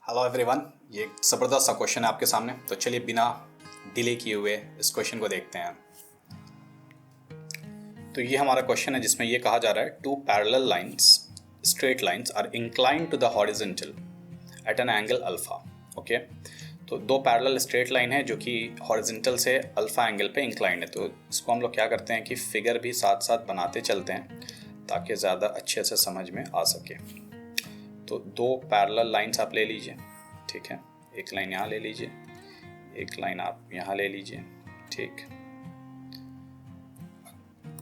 Hello everyone, ये एक ज़बरदस्त सा क्वेश्चन है आपके सामने। तो चलिए बिना डिले किए हुए इस क्वेश्चन को देखते हैं। तो ये हमारा क्वेश्चन है जिसमें ये कहा जा रहा है, two parallel lines straight lines are inclined to the horizontal at an angle alpha. Okay, तो दो पैरेलल स्ट्रेट लाइन है जो कि हॉरिजॉन्टल से अल्फा एंगल पे इंक्लाइंड है। तो इसको हम लोग क्या करते हैं कि फिगर भी साथ साथ बनाते चलते हैं ताकि ज़्यादा अच्छे से समझ में आ सके। तो दो पैरेलल लाइंस आप ले लीजिए, ठीक है। एक लाइन यहाँ ले लीजिए, एक लाइन आप यहाँ ले लीजिए, ठीक।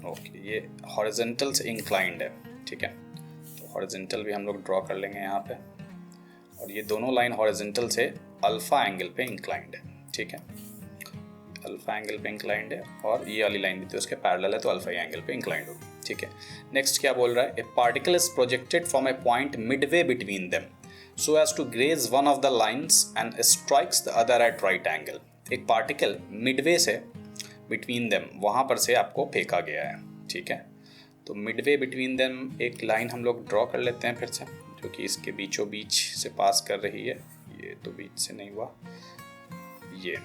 ओके, ये हॉरिजॉन्टल से इंक्लाइंड है, ठीक है। तो हॉरिजॉन्टल भी हम लोग ड्रॉ कर लेंगे यहाँ पे, और ये दोनों लाइन हॉरिजॉन्टल से अल्फा एंगल पे इंक्लाइंड है, ठीक है। अल्फा एंगल पे इंक्लाइंड है और ये वाली लाइन भी तो उसके पैरेलल है, तो अल्फा एंगल पे इंक्लाइंड होगी, ठीक है। नेक्स्ट क्या बोल रहा है, a particle is projected from a point midway between them so as to graze one of the lines and strikes the other at right angle. एक पार्टिकल मिडवे से बिटवीन देम, वहाँ पर से आपको फेंका गया है, ठीक है। तो मिडवे बिटवीन देम एक लाइन हम लोग ड्रॉ कर लेते हैं फिर से, जो कि इसके बीचों बीच से पास कर रही है। ये तो बीच से नहीं हुआ, ये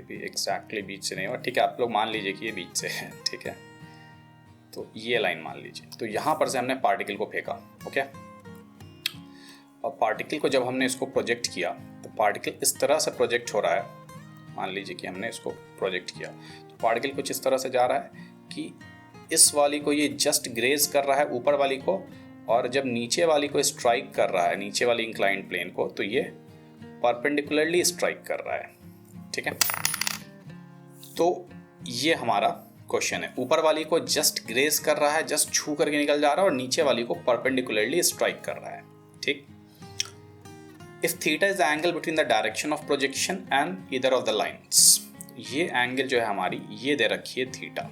भी एग्जैक्टली बीच से नहीं हुआ, ठीक है। आप लोग मान लीजिए कि ये बीच से है, ठीक है। तो ये लाइन मान लीजिए, तो यहाँ पर से हमने पार्टिकल को फेंका, ओके। और पार्टिकल को जब हमने इसको प्रोजेक्ट किया तो पार्टिकल इस तरह से प्रोजेक्ट हो रहा है। मान लीजिए कि हमने इसको प्रोजेक्ट किया तो पार्टिकल कुछ इस तरह से जा रहा है कि इस वाली को ये जस्ट ग्रेज कर रहा है ऊपर वाली को, और जब नीचे वाली को स्ट्राइक कर रहा है, नीचे वाली इंक्लाइंड प्लेन को, तो ये परपेंडिकुलरली स्ट्राइक कर रहा है, ठीक है। तो ये हमारा क्वेश्चन है, ऊपर वाली को जस्ट ग्रेज कर रहा है, जस्ट छू करके निकल जा रहा है, और नीचे वाली को परपेंडिकुलरली स्ट्राइक कर रहा है, ठीक। If theta is the angle between the direction of projection and either of the lines, ये एंगल जो है हमारी, ये दे रखी है थीटा।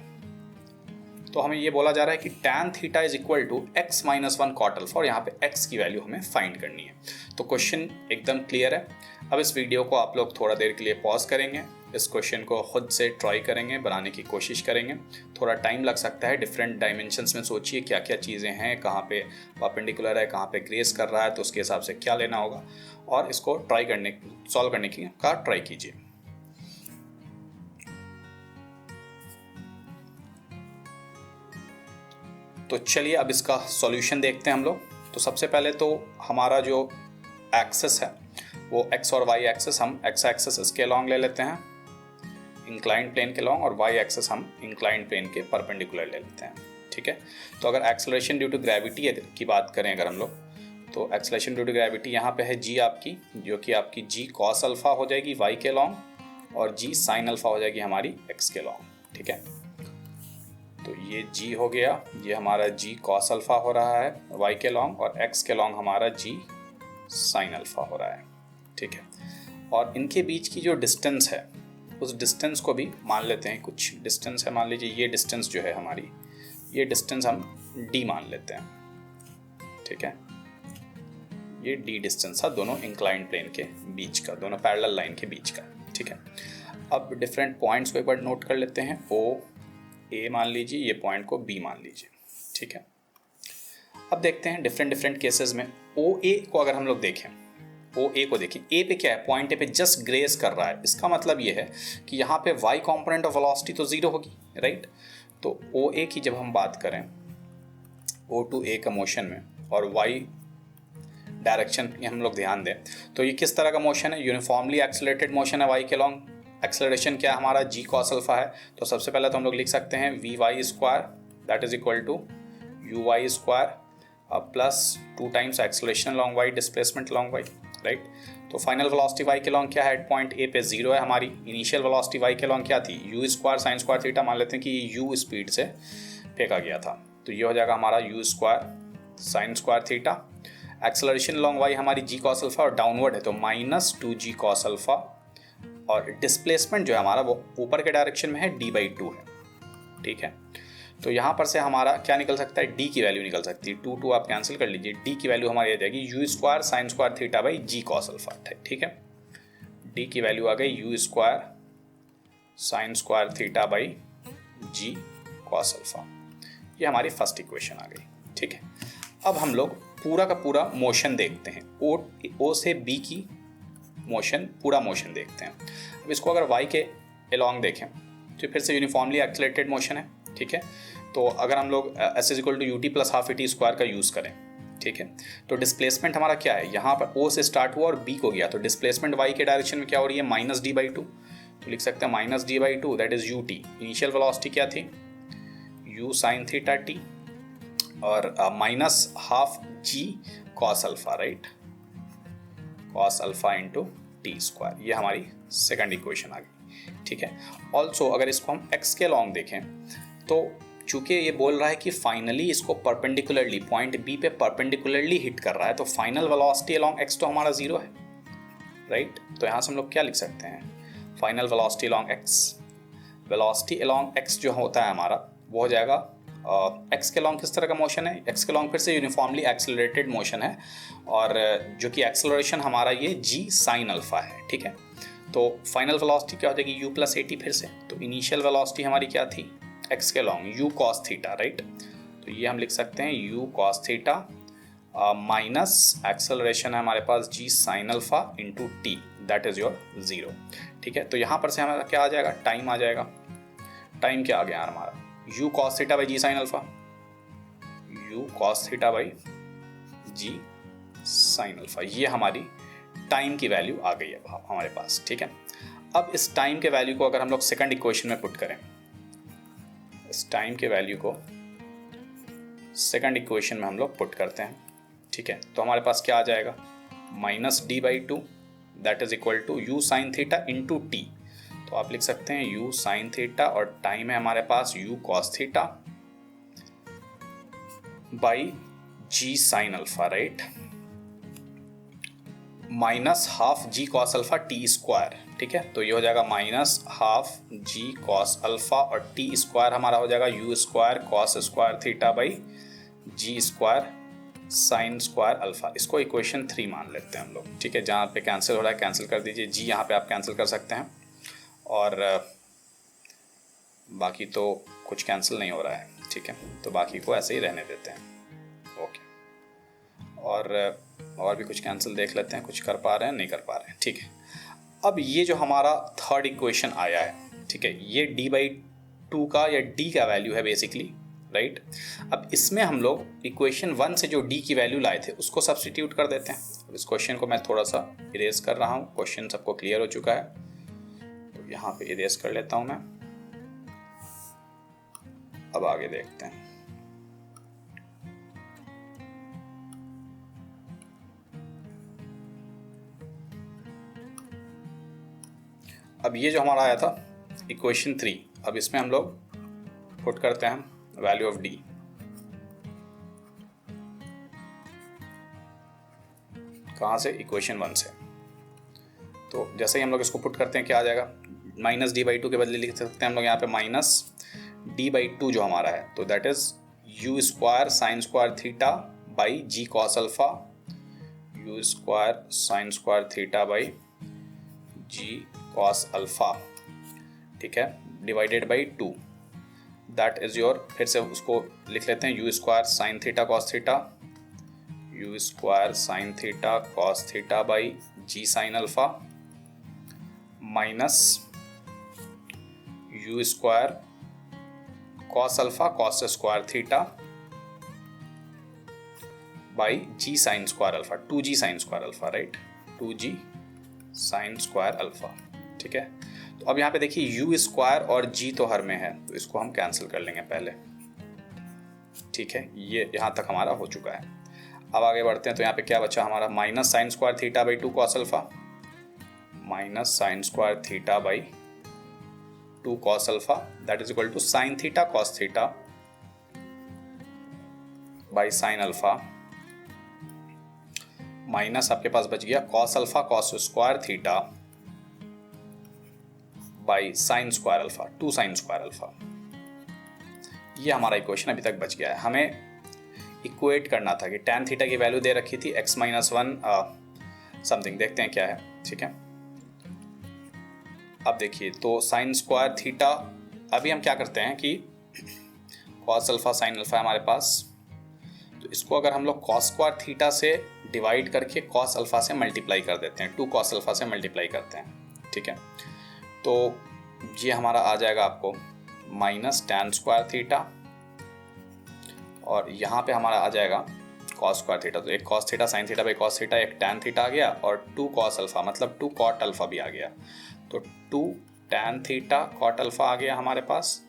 तो हमें ये बोला जा रहा है कि tan theta is equal to x minus 1 cot alpha, और यहाँ पे x की वैल्यू हमें फाइंड करनी है। तो क्वेश्चन एकदम क्लियर है। अब इस वीडियो को आप लोग थोड़ा देर के लिए पॉज करेंगे, इस क्वेश्चन को खुद से ट्राई करेंगे, बनाने की कोशिश करेंगे। थोड़ा टाइम लग सकता है, डिफरेंट डायमेंशंस में सोचिए क्या क्या चीज़ें हैं, कहाँ पे परपेंडिकुलर है, कहाँ पे ग्रेस कर रहा है, तो उसके हिसाब से क्या लेना होगा, और इसको सॉल्व करने का ट्राई कीजिए। तो चलिए अब इसका सॉल्यूशन देखते हैं हम लोग। तो सबसे पहले तो हमारा जो एक्सेस है वो एक्स और वाई एक्सेस, हम एक्स एक्सेस इसके लॉन्ग ले लेते हैं इंक्लाइंड प्लेन के लॉन्ग, और वाई एक्सेस हम इंक्लाइंड प्लेन के परपेंडिकुलर ले लेते हैं, ठीक है। तो अगर एक्सेलरेशन ड्यू टू ग्रेविटी की बात करें अगर हम लोग, तो एक्सेलरेशन ड्यू टू ग्रेविटी यहाँ पे है जी आपकी, जो कि आपकी जी कॉस अल्फा हो जाएगी वाई के लॉन्ग, और जी साइन अल्फा हो जाएगी हमारी एक्स के लॉन्ग, ठीक है। तो ये g हो गया, ये हमारा g cos अल्फा हो रहा है y के लॉन्ग, और x के लॉन्ग हमारा g sin अल्फा हो रहा है, ठीक है। और इनके बीच की जो डिस्टेंस है, उस डिस्टेंस को भी मान लेते हैं, कुछ डिस्टेंस है, मान लीजिए ये डिस्टेंस जो है हमारी, ये डिस्टेंस हम d मान लेते हैं, ठीक है। ये d डिस्टेंस था दोनों इंक्लाइंड प्लेन के बीच का, दोनों पैरेलल लाइन के बीच का, ठीक है। अब डिफरेंट पॉइंट्स को एक बार नोट कर लेते हैं। ओ ए मान लीजिए, ये पॉइंट को बी मान लीजिए, ठीक है। अब देखते हैं डिफरेंट केसेस में ओ ए को अगर हम लोग देखें, ओ ए को देखिए, ए पे क्या है, पॉइंट ए पे जस्ट ग्रेस कर रहा है। इसका मतलब ये है कि यहाँ पे वाई कॉम्पोनेंट ऑफ वेलोसिटी तो जीरो होगी, राइट। तो ओ ए की जब हम बात करें, ओ टू ए का मोशन में, और वाई डायरेक्शन की हम लोग ध्यान दें, तो ये किस तरह का मोशन है, यूनिफॉर्मली एक्सेलरेटेड मोशन है वाई के लॉन्ग। एक्सेलरेशन क्या हमारा जी कॉस अल्फा है, तो सबसे पहले तो हम लोग लिख सकते हैं v y square that is equal to u y square plus 2 times acceleration along y, displacement along y, right. तो फाइनल वेलोसिटी वाई के लॉन्ग क्या है, पॉइंट ए पे 0 है हमारी। इनिशियल वेलोसिटी वाई के लॉन्ग क्या थी, u square sine square theta, मान लेते हैं कि यू स्पीड से फेंका गया था, तो ये हो जाएगा हमारा u square sine square theta. Acceleration along y हमारी जी कॉस अल्फा, और डाउनवर्ड है तो माइनस 2g कॉस अल्फा, और डिस्प्लेसमेंट जो है हमारा वो ऊपर के डायरेक्शन में है d/2 है, ठीक है। तो यहाँ पर से हमारा क्या निकल सकता है, d की वैल्यू निकल सकती है, 2 आप कैंसिल कर लीजिए, d की वैल्यू हमारी आ जाएगी u square sine square theta by g cos alpha, ठीक है। d की वैल्यू आ गई u square sine square theta by g cos alpha, ये हमारी फर्स्ट इक्वेशन आ गई, ठीक है। अब हम लोग पूरा का पूरा मोशन देखते हैं, ओ से बी की मोशन, पूरा मोशन देखते हैं। अब इसको अगर y के along देखें तो फिर से यूनिफॉर्मली एक्सेलरेटेड मोशन है, ठीक है। तो अगर हम लोग s equal to ut plus half et square का यूज़ करें, ठीक है, तो डिस्प्लेसमेंट हमारा क्या है, यहाँ पर o से स्टार्ट हुआ और b को गया, तो डिस्प्लेसमेंट y के डायरेक्शन में क्या हो रही है, -d/2, तो लिख सकते हैं -d/2 that is ut। Initial velocity क्या थी, u sin थीटा t, और minus half g cos alpha, right, cos alpha into T square. ये हमारी सेकंड इक्वेशन आ गई, ठीक है। ऑल्सो अगर इसको हम x के लॉन्ग देखें तो चूंकि ये बोल रहा है कि फाइनली इसको परपेंडिकुलरली पॉइंट बी पे परपेंडिकुलरली हिट कर रहा है, तो फाइनल वेलोसिटी अलोंग x तो हमारा 0 है, राइट। तो यहाँ से हम लोग क्या लिख सकते हैं, final velocity along x, velocity along x जो होता है हमारा वो हो जाएगा x के लॉन्ग किस तरह का मोशन है, x के लॉन्ग फिर से यूनिफॉर्मली एक्सेलरेटेड मोशन है, और जो कि एक्सेलरेशन हमारा ये g साइन अल्फा है, ठीक है। तो फाइनल वेलोसिटी क्या हो जाएगी, u प्लस at फिर से, तो इनिशियल वेलोसिटी हमारी क्या थी, x के long u cos theta, right. तो ये हम लिख सकते हैं u cos theta minus acceleration है हमारे पास g sine alpha into T, that is your 0, ठीक है। तो यहाँ पर से हमारा क्या आ जाएगा, टाइम आ जाएगा। टाइम क्या आ गया हमारा, u cos theta by g sine alpha, u cos theta by g sine alpha, ये हमारी टाइम की वैल्यू आ गई है हमारे पास, ठीक है। अब इस टाइम के वैल्यू को अगर हम लोग सेकंड इक्वेशन में पुट करें, इस टाइम के वैल्यू को सेकंड इक्वेशन में हम लोग पुट करते हैं, ठीक है, तो हमारे पास क्या आ जाएगा, -d/2 that is equal to u sine theta into T. तो आप लिख सकते हैं u साइन थीटा और टाइम है हमारे पास u cos theta by g sine alpha, right, minus half g cos alpha T square, ठीक है। तो ये हो जाएगा minus half g cos alpha और टी स्क्वायर हमारा हो जाएगा u square cos square theta by g square sine square alpha. इसको इक्वेशन 3 मान लेते हैं हम लोग, ठीक है। जहाँ पे कैंसिल हो रहा है कैंसिल कर दीजिए, g यहाँ पे आप कैंसिल कर सकते हैं, और बाकी तो कुछ कैंसिल नहीं हो रहा है, ठीक है, तो बाकी को ऐसे ही रहने देते हैं, ओके। और भी कुछ कैंसिल देख लेते हैं, कुछ कर पा रहे हैं नहीं कर पा रहे हैं, ठीक है। अब ये जो हमारा थर्ड इक्वेशन आया है, ठीक है, ये d/2 का या d का वैल्यू है बेसिकली, राइट। अब इसमें हम लोग इक्वेशन 1 से जो d की वैल्यू लाए थे उसको सब्स्टिट्यूट कर देते हैं। अब इस क्वेश्चन को मैं थोड़ा सा इरेज कर रहा हूँ, क्वेश्चन सबको क्लियर हो चुका है, तो यहाँ पे इरेज कर लेता हूँ मैं। अब आगे देखते हैं, अब ये जो हमारा आया था इक्वेशन 3, अब इसमें हम लोग पुट करते हैं वैल्यू ऑफ d। कहाँ से, इक्वेशन 1 से। तो जैसे ही हम लोग इसको पुट करते हैं क्या आ जाएगा, -d/2 के बदले लिख सकते हैं हम लोग यहाँ पे -d/2 जो हमारा है, तो that is u square sine square theta by g cos alpha, u square sine square theta by g cos alpha, ठीक है, divided by 2, that is your, फिर से उसको लिख लेते हैं u square sine theta cos theta, u square sine theta cos theta by g sine alpha minus u square cos alpha cos square theta by g sign square alpha, 2g sign square alpha, right, 2g sign square alpha, ठीक है। तो अब यहाँ पे देखिए u square और g तो हर में है, तो इसको हम कैंसिल कर लेंगे पहले, ठीक है। ये यहाँ तक हमारा हो चुका है। अब आगे बढ़ते हैं, तो यहाँ पे क्या बचा हमारा, minus sine square theta by 2 cos alpha, minus sine square theta by 2 cos alpha, that is equal to sine theta cos theta by sine alpha, minus आपके पास बच गया cos alpha cos square theta by sine square alpha, 2 sine square alpha. ये हमारा equation अभी तक बच गया है। हमें इक्वेट करना था कि tan थीटा की वैल्यू दे रखी थी x-1 समथिंग, देखते हैं क्या है, ठीक है। अब देखिए, तो साइन स्क्वायर थीटा, अभी हम क्या करते हैं कि कॉस अल्फा साइन अल्फा हमारे पास तो इसको अगर हम लोग कॉस स्क्वायर थीटा से डिवाइड करके कॉस अल्फा से मल्टीप्लाई कर देते हैं, 2 कॉस अल्फा से मल्टीप्लाई करते हैं, ठीक है। तो ये हमारा आ जाएगा आपको माइनस टैन स्क्वायर थीटा, और यहाँ पे हमारा आ जाएगा कॉस स्क्वायर थीटा। तो एक cos theta sine theta by cos theta, एक टैन थीटा आ गया, और 2 कॉस अल्फा मतलब 2 कॉट अल्फा भी आ गया। तो 2 टैन थीटा कॉट अल्फा आ गया हमारे पास।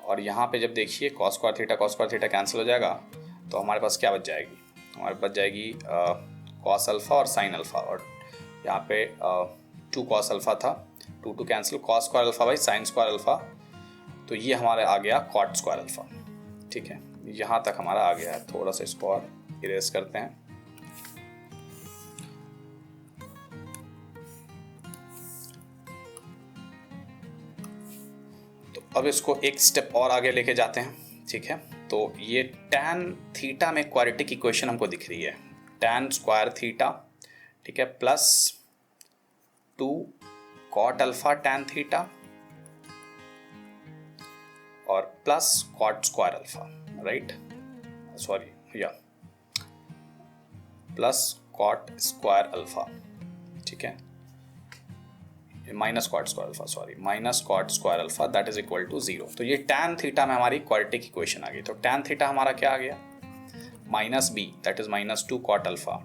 और यहाँ पे जब देखिए कॉस स्क्वायर थीटा कैंसिल हो जाएगा, तो हमारे पास क्या बच जाएगी, हमारे बच जाएगी कॉस अल्फा और साइन अल्फा। और यहाँ पे 2 कॉस अल्फा था, 2 cancel, cos square alpha by sine square alpha, तो ये हमारे आ गया कॉट स्क्वायर अल्फा, ठीक है। यहाँ तक हमारा आ गया है। थोड़ा सा इसको और इरेज करते हैं। तो अब इसको एक स्टेप और आगे लेके जाते हैं, ठीक है। तो ये टैन थीटा में क्वाड्रेटिक इक्वेशन हमको दिख रही है, टैन स्क्वायर थीटा, ठीक है, plus 2 cot alpha tan theta और plus cot square alpha, right, sorry या प्लस कॉट स्क्वायर अल्फा, ठीक है, minus cot square alpha, sorry minus cot square alpha, that is equal to 0। तो ये tan theta में हमारी क्वाड्रेटिक इक्वेशन आ गई। तो टैन थीटा हमारा क्या आ गया, minus b, that is minus 2 cot alpha,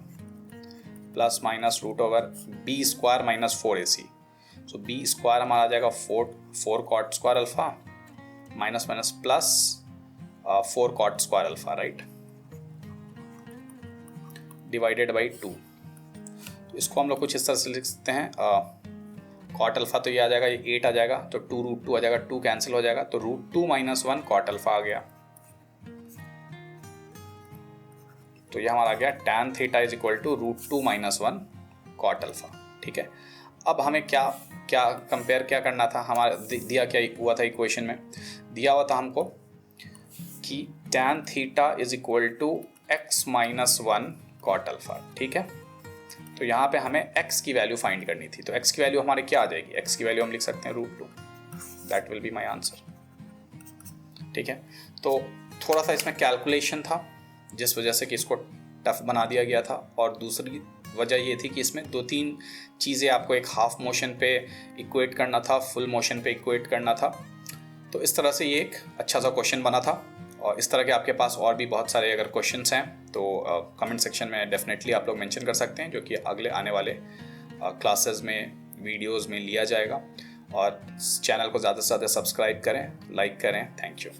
plus minus root over b square minus 4ac। So b square हमारा आ जाएगा 4 cot square alpha minus minus plus 4 cot square alpha, right, divided by 2। तो इसको हम लोग कुछ इस तरह से लिख सकते हैं, कॉट अल्फा तो ये आ जाएगा, ये 8 आ जाएगा, तो 2 रूट 2 आ जाएगा, 2 कैंसिल हो जाएगा, तो रूट 2 माइनस 1 कॉट अल्फा आ गया। तो ये हमारा आ गया tan theta is equal to root 2 माइनस 1 कॉट अल्फा, ठीक है। अब हमें क्या कंपेयर क्या करना था, हमारा दिया क्या हुआ था इक्वेशन में, दिया हुआ था हमको कि tan theta is equal to x minus 1 cot alpha, ठीक है। तो यहाँ पे हमें x की वैल्यू फाइंड करनी थी। तो x की वैल्यू हमारे क्या आ जाएगी, x की वैल्यू हम लिख सकते हैं root 2, that will be my answer, ठीक है। तो थोड़ा सा इसमें कैलकुलेशन था, जिस वजह से कि इसको टफ बना दिया गया था, और दूसरी वजह ये थी कि इसमें 2-3 चीज़ें आपको एक हाफ मोशन पे इक्वेट करना था, फुल मोशन पे इक्वेट करना था। तो इस तरह से ये एक अच्छा सा क्वेश्चन बना था। और इस तरह के आपके पास और भी बहुत सारे अगर क्वेश्चंस हैं तो कमेंट सेक्शन में डेफिनेटली आप लोग मेंशन कर सकते हैं, जो कि अगले आने वाले क्लासेस में, वीडियोस में लिया जाएगा। और चैनल को ज़्यादा से ज़्यादा सब्सक्राइब करें, लाइक करें। Thank you.